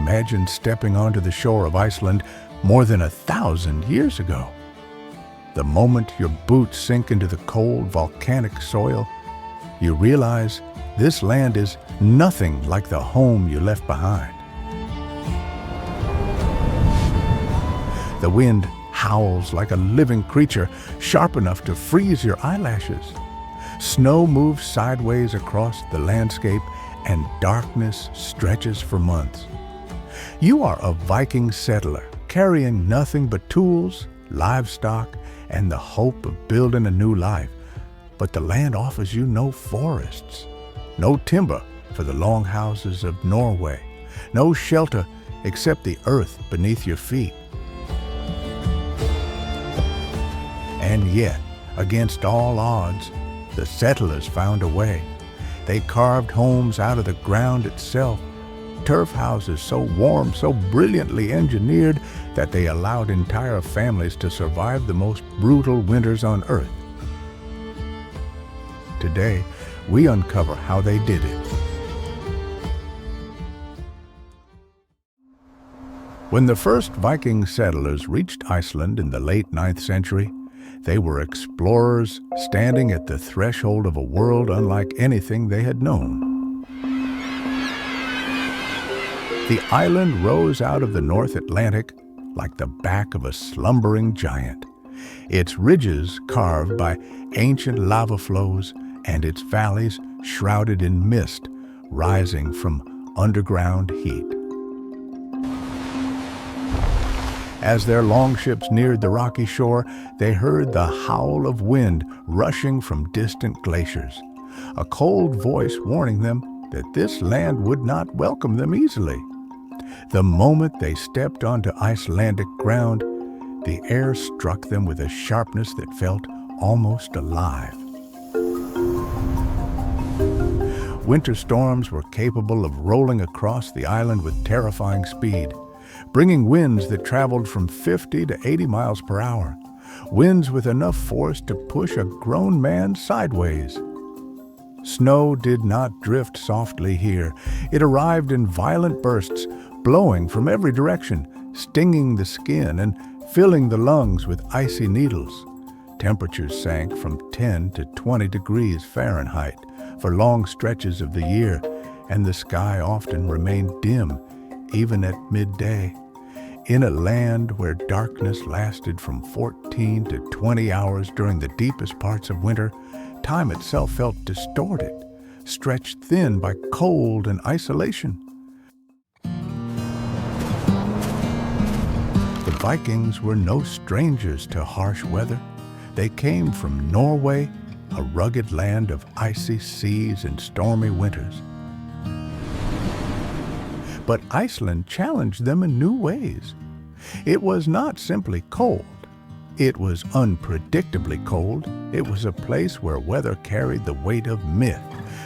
imagine stepping onto the shore of Iceland more than 1,000 years ago. The moment your boots sink into the cold, volcanic soil, you realize this land is nothing like the home you left behind. The wind howls like a living creature, sharp enough to freeze your eyelashes. Snow moves sideways across the landscape, and darkness stretches for months. You are a Viking settler, carrying nothing but tools, livestock, and the hope of building a new life. But the land offers you no forests, no timber for the long houses of Norway, no shelter except the earth beneath your feet. And yet, against all odds, the settlers found a way. They carved homes out of the ground itself, turf houses so warm, so brilliantly engineered that they allowed entire families to survive the most brutal winters on Earth. Today, we uncover how they did it. When the first Viking settlers reached Iceland in the late 9th century, they were explorers standing at the threshold of a world unlike anything they had known. The island rose out of the North Atlantic like the back of a slumbering giant, its ridges carved by ancient lava flows and its valleys shrouded in mist rising from underground heat. As their longships neared the rocky shore, they heard the howl of wind rushing from distant glaciers, a cold voice warning them that this land would not welcome them easily. The moment they stepped onto Icelandic ground, the air struck them with a sharpness that felt almost alive. Winter storms were capable of rolling across the island with terrifying speed, bringing winds that traveled from 50 to 80 miles per hour, winds with enough force to push a grown man sideways. Snow did not drift softly here. It arrived in violent bursts, blowing from every direction, stinging the skin and filling the lungs with icy needles. Temperatures sank from 10 to 20 degrees Fahrenheit for long stretches of the year, and the sky often remained dim, even at midday. In a land where darkness lasted from 14 to 20 hours during the deepest parts of winter, time itself felt distorted, stretched thin by cold and isolation. The Vikings were no strangers to harsh weather. They came from Norway, a rugged land of icy seas and stormy winters. But Iceland challenged them in new ways. It was not simply cold. It was unpredictably cold. It was a place where weather carried the weight of myth,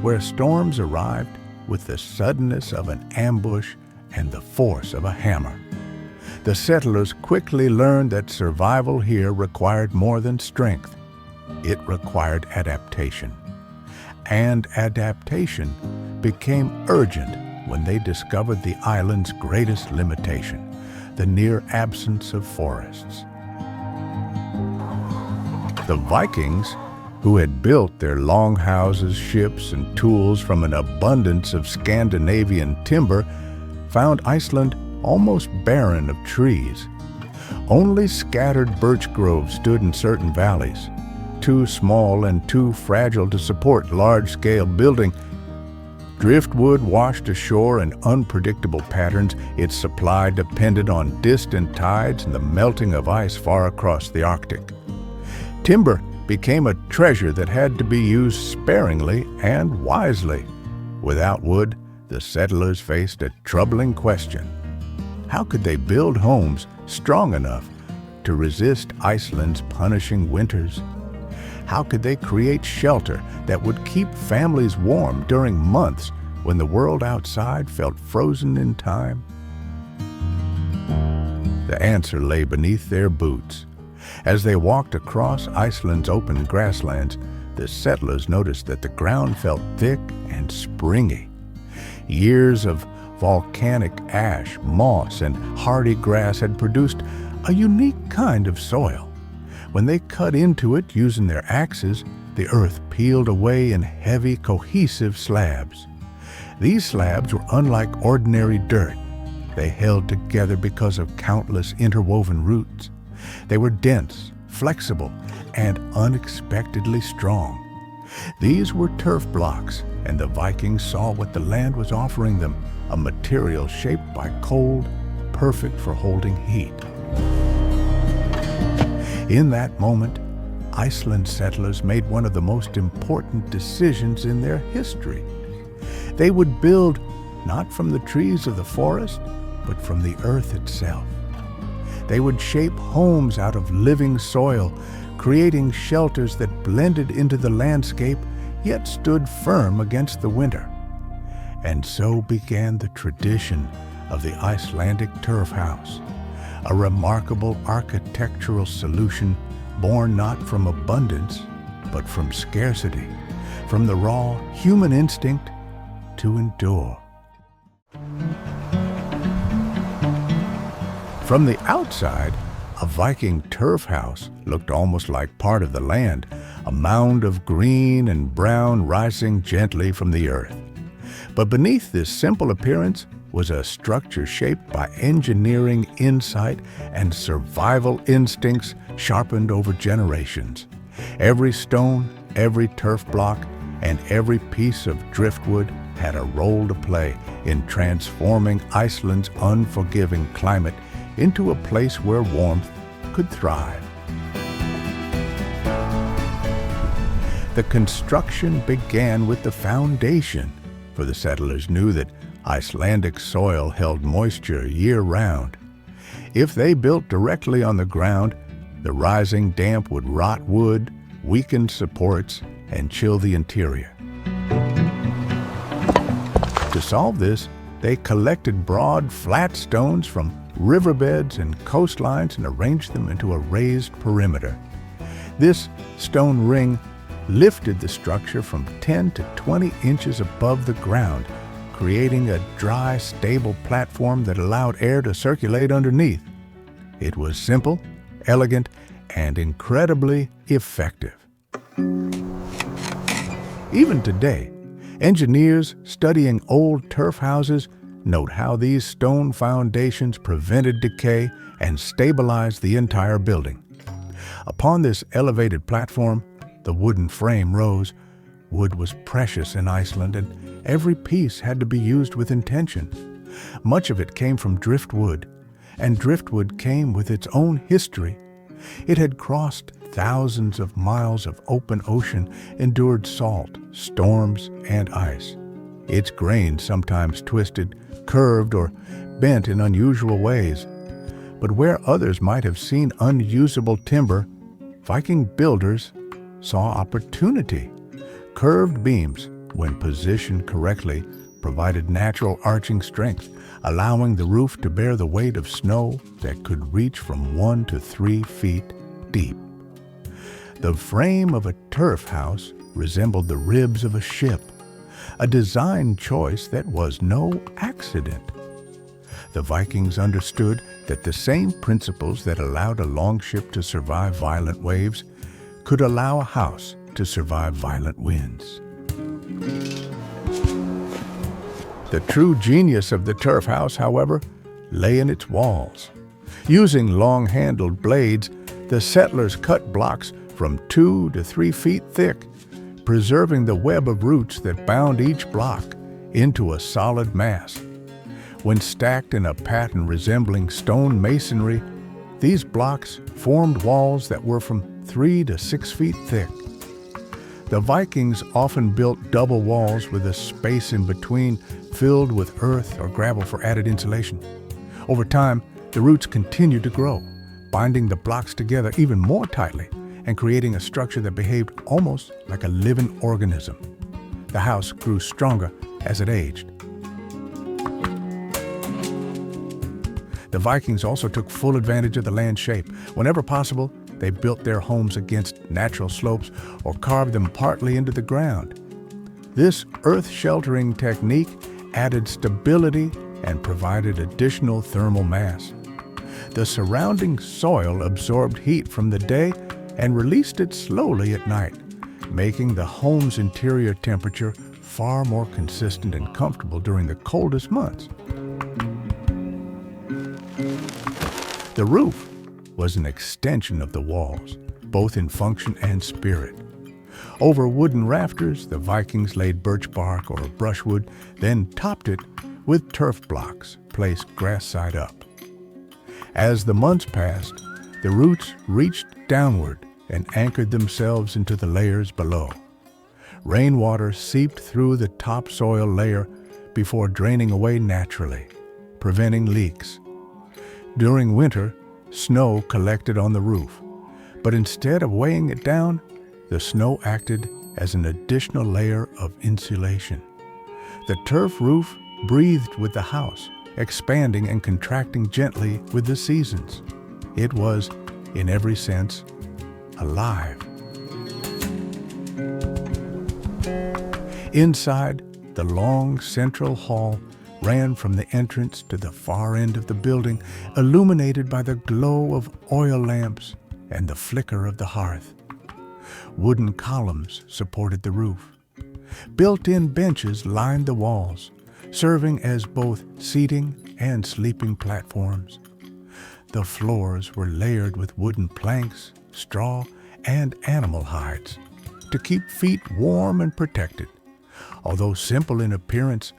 where storms arrived with the suddenness of an ambush and the force of a hammer. The settlers quickly learned that survival here required more than strength. It required adaptation. And adaptation became urgent when they discovered the island's greatest limitation, the near absence of forests. The Vikings, who had built their longhouses, ships, and tools from an abundance of Scandinavian timber, found Iceland almost barren of trees. Only scattered birch groves stood in certain valleys, too small and too fragile to support large-scale building. Driftwood washed ashore in unpredictable patterns. Its supply depended on distant tides and the melting of ice far across the Arctic. Timber became a treasure that had to be used sparingly and wisely. Without wood, the settlers faced a troubling question. How could they build homes strong enough to resist Iceland's punishing winters? How could they create shelter that would keep families warm during months when the world outside felt frozen in time? The answer lay beneath their boots. As they walked across Iceland's open grasslands, the settlers noticed that the ground felt thick and springy. Years of Volcanic ash, moss, and hardy grass had produced a unique kind of soil. When they cut into it using their axes, the earth peeled away in heavy, cohesive slabs. These slabs were unlike ordinary dirt. They held together because of countless interwoven roots. They were dense, flexible, and unexpectedly strong. These were turf blocks, and the Vikings saw what the land was offering them, a material shaped by cold, perfect for holding heat. In that moment, Iceland settlers made one of the most important decisions in their history. They would build not from the trees of the forest, but from the earth itself. They would shape homes out of living soil, creating shelters that blended into the landscape, yet stood firm against the winter. And so began the tradition of the Icelandic turf house, a remarkable architectural solution born not from abundance, but from scarcity, from the raw human instinct to endure. From the outside, a Viking turf house looked almost like part of the land, a mound of green and brown rising gently from the earth. But beneath this simple appearance was a structure shaped by engineering insight and survival instincts sharpened over generations. Every stone, every turf block, and every piece of driftwood had a role to play in transforming Iceland's unforgiving climate into a place where warmth could thrive. The construction began with the foundation, for the settlers knew that Icelandic soil held moisture year-round. If they built directly on the ground, the rising damp would rot wood, weaken supports, and chill the interior. To solve this, they collected broad, flat stones from riverbeds and coastlines and arranged them into a raised perimeter. This stone ring lifted the structure from 10 to 20 inches above the ground, creating a dry, stable platform that allowed air to circulate underneath. It was simple, elegant, and incredibly effective. Even today, engineers studying old turf houses note how these stone foundations prevented decay and stabilized the entire building. Upon this elevated platform, the wooden frame rose. Wood was precious in Iceland, and every piece had to be used with intention. Much of it came from driftwood, and driftwood came with its own history. It had crossed thousands of miles of open ocean, endured salt, storms, and ice. Its grain sometimes twisted, curved, or bent in unusual ways. But where others might have seen unusable timber, Viking builders saw opportunity. Curved beams, when positioned correctly, provided natural arching strength, allowing the roof to bear the weight of snow that could reach from 1 to 3 feet deep. The frame of a turf house resembled the ribs of a ship, a design choice that was no accident. The Vikings understood that the same principles that allowed a longship to survive violent waves could allow a house to survive violent winds. The true genius of the turf house, however, lay in its walls. Using long-handled blades, the settlers cut blocks from 2 to 3 feet thick, preserving the web of roots that bound each block into a solid mass. When stacked in a pattern resembling stone masonry, these blocks formed walls that were from 3 to 6 feet thick. The Vikings often built double walls with a space in between filled with earth or gravel for added insulation. Over time, the roots continued to grow, binding the blocks together even more tightly and creating a structure that behaved almost like a living organism. The house grew stronger as it aged. The Vikings also took full advantage of the land shape. Whenever possible, they built their homes against natural slopes or carved them partly into the ground. This earth-sheltering technique added stability and provided additional thermal mass. The surrounding soil absorbed heat from the day and released it slowly at night, making the home's interior temperature far more consistent and comfortable during the coldest months. The roof was an extension of the walls, both in function and spirit. Over wooden rafters, the Vikings laid birch bark or brushwood, then topped it with turf blocks placed grass side up. As the months passed, the roots reached downward and anchored themselves into the layers below. Rainwater seeped through the topsoil layer before draining away naturally, preventing leaks. During winter, snow collected on the roof, but instead of weighing it down, the snow acted as an additional layer of insulation. The turf roof breathed with the house, expanding and contracting gently with the seasons. It was, in every sense, alive. Inside, the long central hall ran from the entrance to the far end of the building, illuminated by the glow of oil lamps and the flicker of the hearth. Wooden columns supported the roof. Built-in benches lined the walls, serving as both seating and sleeping platforms. The floors were layered with wooden planks, straw, and animal hides to keep feet warm and protected. Although simple in appearance,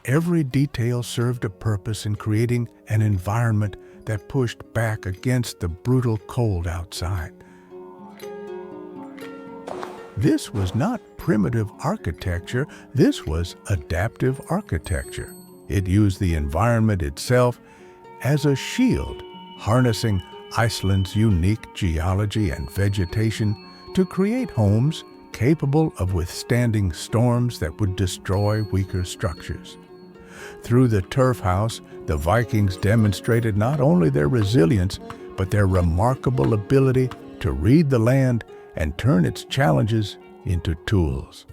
every detail served a purpose in creating an environment that pushed back against the brutal cold outside. This was not primitive architecture, this was adaptive architecture. It used the environment itself as a shield, harnessing Iceland's unique geology and vegetation to create homes capable of withstanding storms that would destroy weaker structures. Through the turf house, the Vikings demonstrated not only their resilience, but their remarkable ability to read the land and turn its challenges into tools.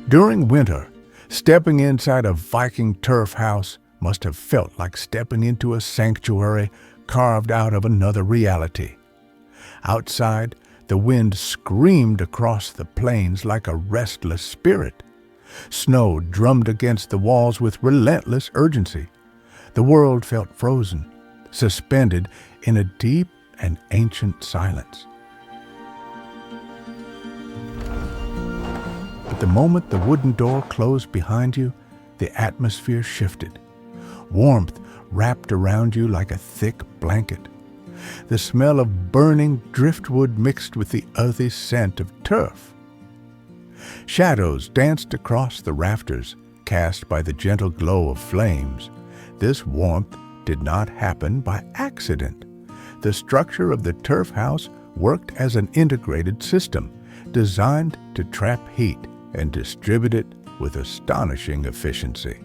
During winter, stepping inside a Viking turf house must have felt like stepping into a sanctuary carved out of another reality. Outside, the wind screamed across the plains like a restless spirit. Snow drummed against the walls with relentless urgency. The world felt frozen, suspended in a deep and ancient silence. But the moment the wooden door closed behind you, the atmosphere shifted. Warmth wrapped around you like a thick blanket. The smell of burning driftwood mixed with the earthy scent of turf. Shadows danced across the rafters, cast by the gentle glow of flames. This warmth did not happen by accident. The structure of the turf house worked as an integrated system, designed to trap heat and distribute it with astonishing efficiency.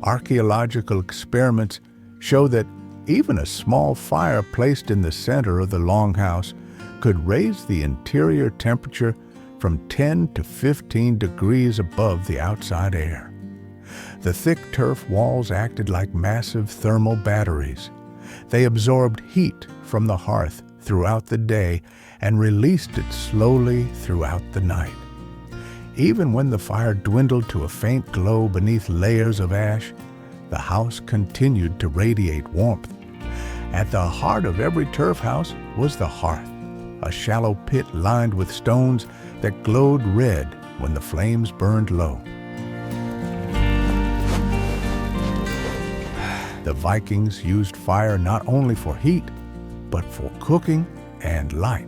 Archaeological experiments show that even a small fire placed in the center of the longhouse could raise the interior temperature from 10 to 15 degrees above the outside air. The thick turf walls acted like massive thermal batteries. They absorbed heat from the hearth throughout the day and released it slowly throughout the night. Even when the fire dwindled to a faint glow beneath layers of ash, the house continued to radiate warmth. At the heart of every turf house was the hearth, a shallow pit lined with stones that glowed red when the flames burned low. The Vikings used fire not only for heat, but for cooking and light.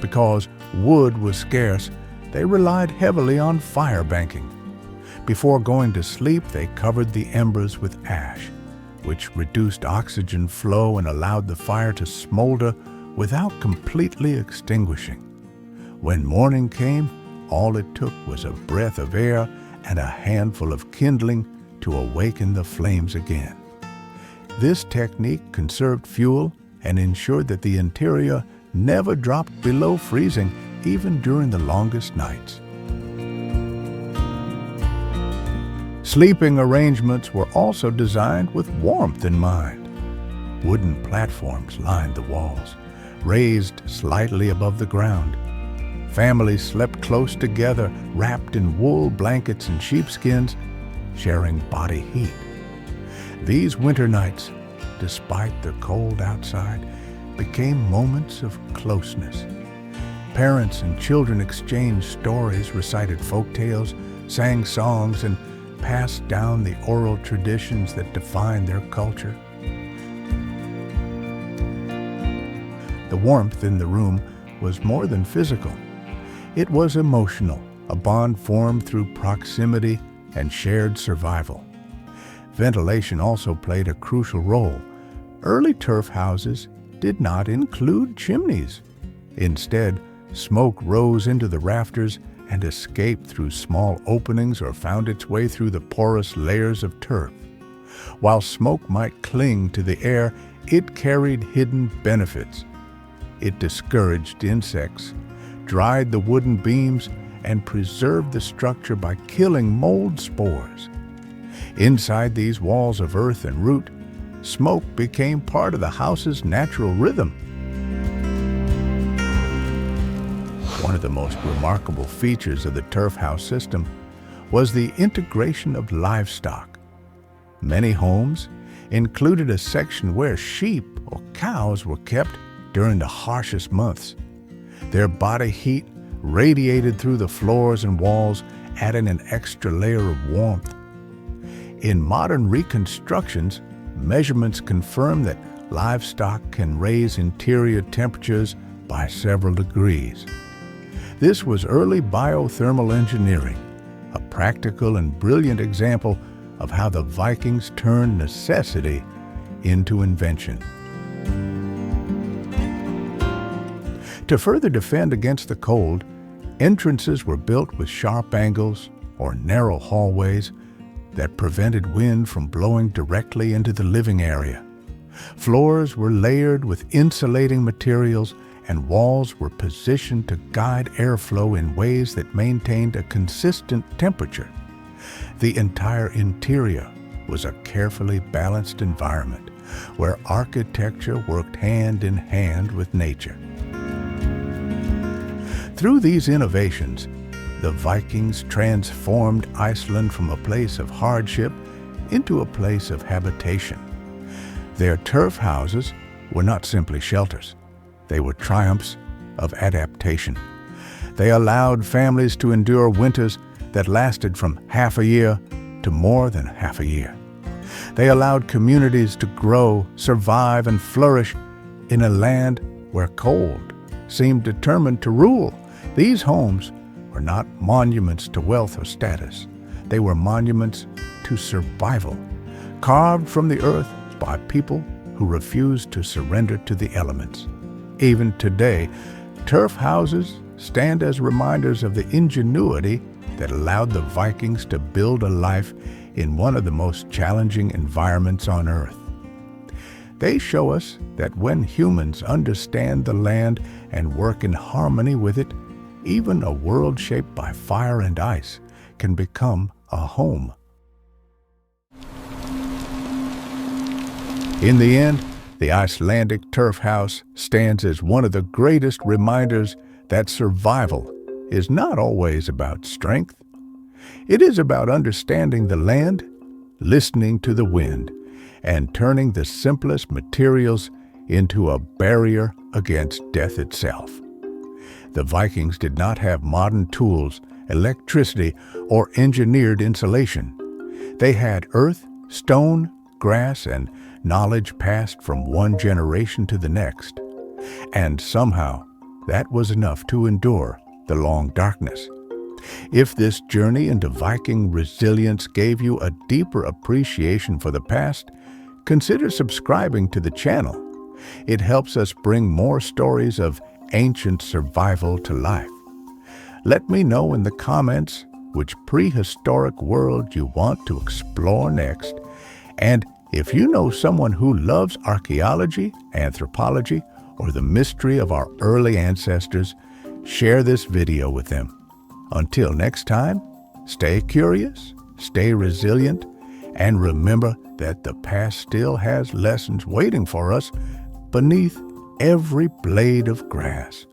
Because wood was scarce, they relied heavily on fire banking. Before going to sleep, they covered the embers with ash, which reduced oxygen flow and allowed the fire to smolder without completely extinguishing. When morning came, all it took was a breath of air and a handful of kindling to awaken the flames again. This technique conserved fuel and ensured that the interior never dropped below freezing even during the longest nights. Sleeping arrangements were also designed with warmth in mind. Wooden platforms lined the walls, raised slightly above the ground. Families slept close together, wrapped in wool blankets and sheepskins, sharing body heat. These winter nights, despite the cold outside, became moments of closeness. Parents and children exchanged stories, recited folk tales, sang songs, and passed down the oral traditions that defined their culture. The warmth in the room was more than physical. It was emotional, a bond formed through proximity and shared survival. Ventilation also played a crucial role. Early turf houses did not include chimneys. Instead, smoke rose into the rafters and escaped through small openings or found its way through the porous layers of turf. While smoke might cling to the air, it carried hidden benefits. It discouraged insects, dried the wooden beams, and preserved the structure by killing mold spores. Inside these walls of earth and root, smoke became part of the house's natural rhythm. One of the most remarkable features of the turf house system was the integration of livestock. Many homes included a section where sheep or cows were kept during the harshest months. Their body heat radiated through the floors and walls, adding an extra layer of warmth. In modern reconstructions, measurements confirm that livestock can raise interior temperatures by several degrees. This was early biothermal engineering, a practical and brilliant example of how the Vikings turned necessity into invention. To further defend against the cold, entrances were built with sharp angles or narrow hallways that prevented wind from blowing directly into the living area. Floors were layered with insulating materials, and walls were positioned to guide airflow in ways that maintained a consistent temperature. The entire interior was a carefully balanced environment where architecture worked hand in hand with nature. Through these innovations, the Vikings transformed Iceland from a place of hardship into a place of habitation. Their turf houses were not simply shelters. They were triumphs of adaptation. They allowed families to endure winters that lasted from half a year to more than half a year. They allowed communities to grow, survive, and flourish in a land where cold seemed determined to rule. These homes were not monuments to wealth or status. They were monuments to survival, carved from the earth by people who refused to surrender to the elements. Even today, turf houses stand as reminders of the ingenuity that allowed the Vikings to build a life in one of the most challenging environments on Earth. They show us that when humans understand the land and work in harmony with it, even a world shaped by fire and ice can become a home. In the end, the Icelandic turf house stands as one of the greatest reminders that survival is not always about strength. It is about understanding the land, listening to the wind, and turning the simplest materials into a barrier against death itself. The Vikings did not have modern tools, electricity, or engineered insulation. They had earth, stone, grass, and knowledge passed from one generation to the next. And somehow, that was enough to endure the long darkness. If this journey into Viking resilience gave you a deeper appreciation for the past, consider subscribing to the channel. It helps us bring more stories of ancient survival to life. Let me know in the comments which prehistoric world you want to explore next, and if you know someone who loves archaeology, anthropology, or the mystery of our early ancestors, Share this video with them. Until next time, stay curious, stay resilient, and remember that the past still has lessons waiting for us beneath every blade of grass.